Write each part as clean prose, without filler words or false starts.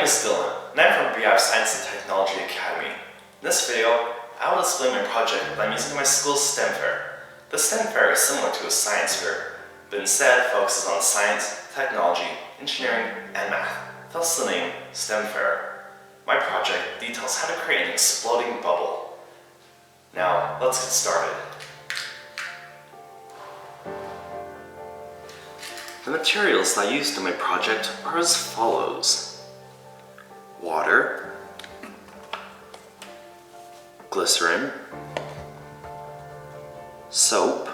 is Dylan, and I'm from Beehive Science and Technology Academy. In this video, I will display my project that I'm using in my school's STEM fair. The STEM fair is similar to a science fair, but instead focuses on science, technology, engineering, and math, thus the name STEM Fair. My project details how to create an exploding bubble. Now, let's get started. The materials that I used in my project are as follows: water, glycerin, soap,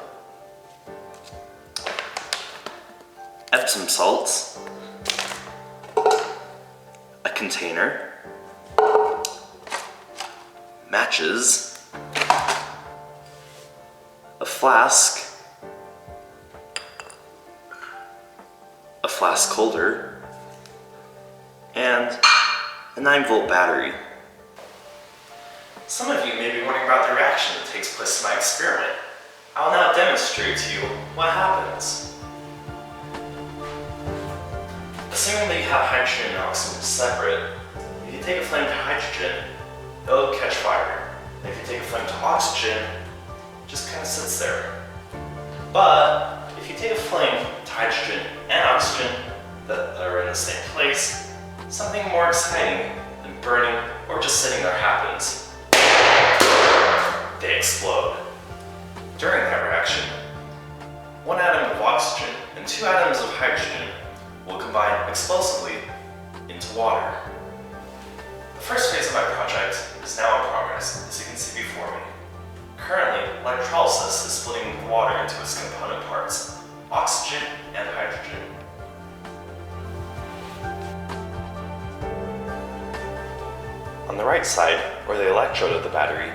Epsom salts, a container, matches, a flask, a flask holder, and a 9-volt battery. Some of you may be wondering about the reaction that takes place in my experiment. I'll now demonstrate to you what happens. Assuming that you have hydrogen and oxygen separate, if you take a flame to hydrogen, it'll catch fire. And if you take a flame to oxygen, it just kind of sits there. But if you take a flame to hydrogen and oxygen that are in the same place, something more exciting than burning or just sitting there happens. They explode. During that reaction, one atom of oxygen and 2 atoms of hydrogen will combine explosively into water. The first phase of my project is now in progress, as you can see before me. Currently, electrolysis is splitting the water into its component parts, oxygen and hydrogen. On the right side, where the electrode of the battery,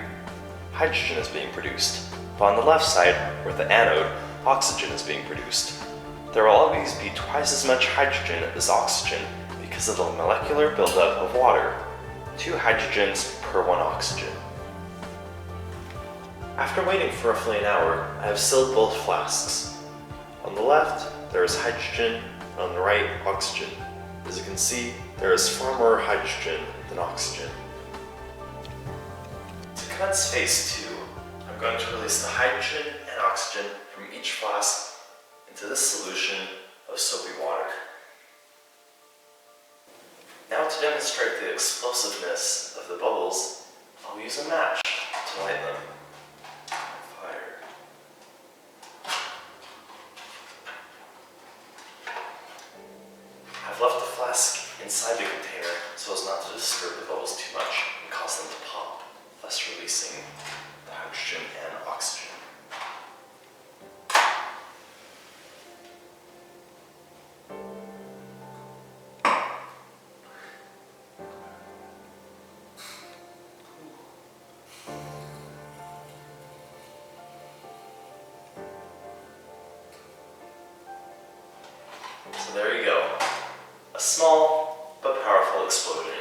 hydrogen is being produced, while on the left side, where the anode, oxygen is being produced. There will always be twice as much hydrogen as oxygen because of the molecular buildup of water, 2 hydrogens per 1 oxygen. After waiting for roughly an hour, I have sealed both flasks. On the left, there is hydrogen, and on the right, oxygen. As you can see, there is far more hydrogen than oxygen. To commence phase 2, I'm going to release the hydrogen and oxygen from each flask into this solution of soapy water. Now, to demonstrate the explosiveness of the bubbles, I'll use a match to light them. Fire. I've left the flask inside the container so as not to disturb the bubbles too much and cause them to pop, thus releasing the hydrogen and oxygen. So there you go, a small but powerful explosion.